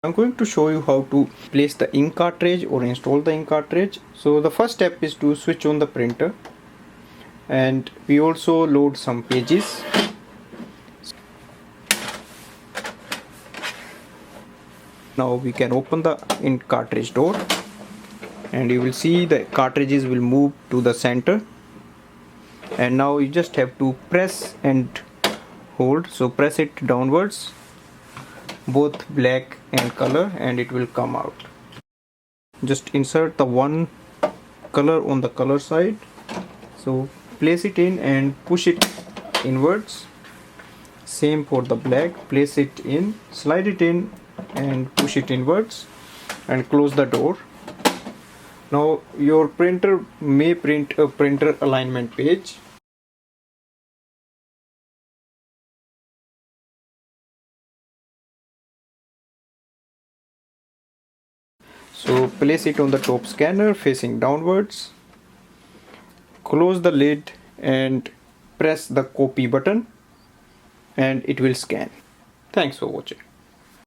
I'm going to show you how to place the ink cartridge or install the ink cartridge. So the first step is to switch on the printer, and we also load some pages. Now we can open the ink cartridge door, and you will see the cartridges will move to the center, and now you just have to press and hold. So press it downwards, both black and color, and it will come out. Just insert the one color on the color side, so place it in and push it inwards. Same for the black, place it in, slide it in and push it inwards, and close the door. Now your printer may print a printer alignment page. So place it on the top scanner facing downwards, close the lid and press the copy button, and it will scan. Thanks for watching.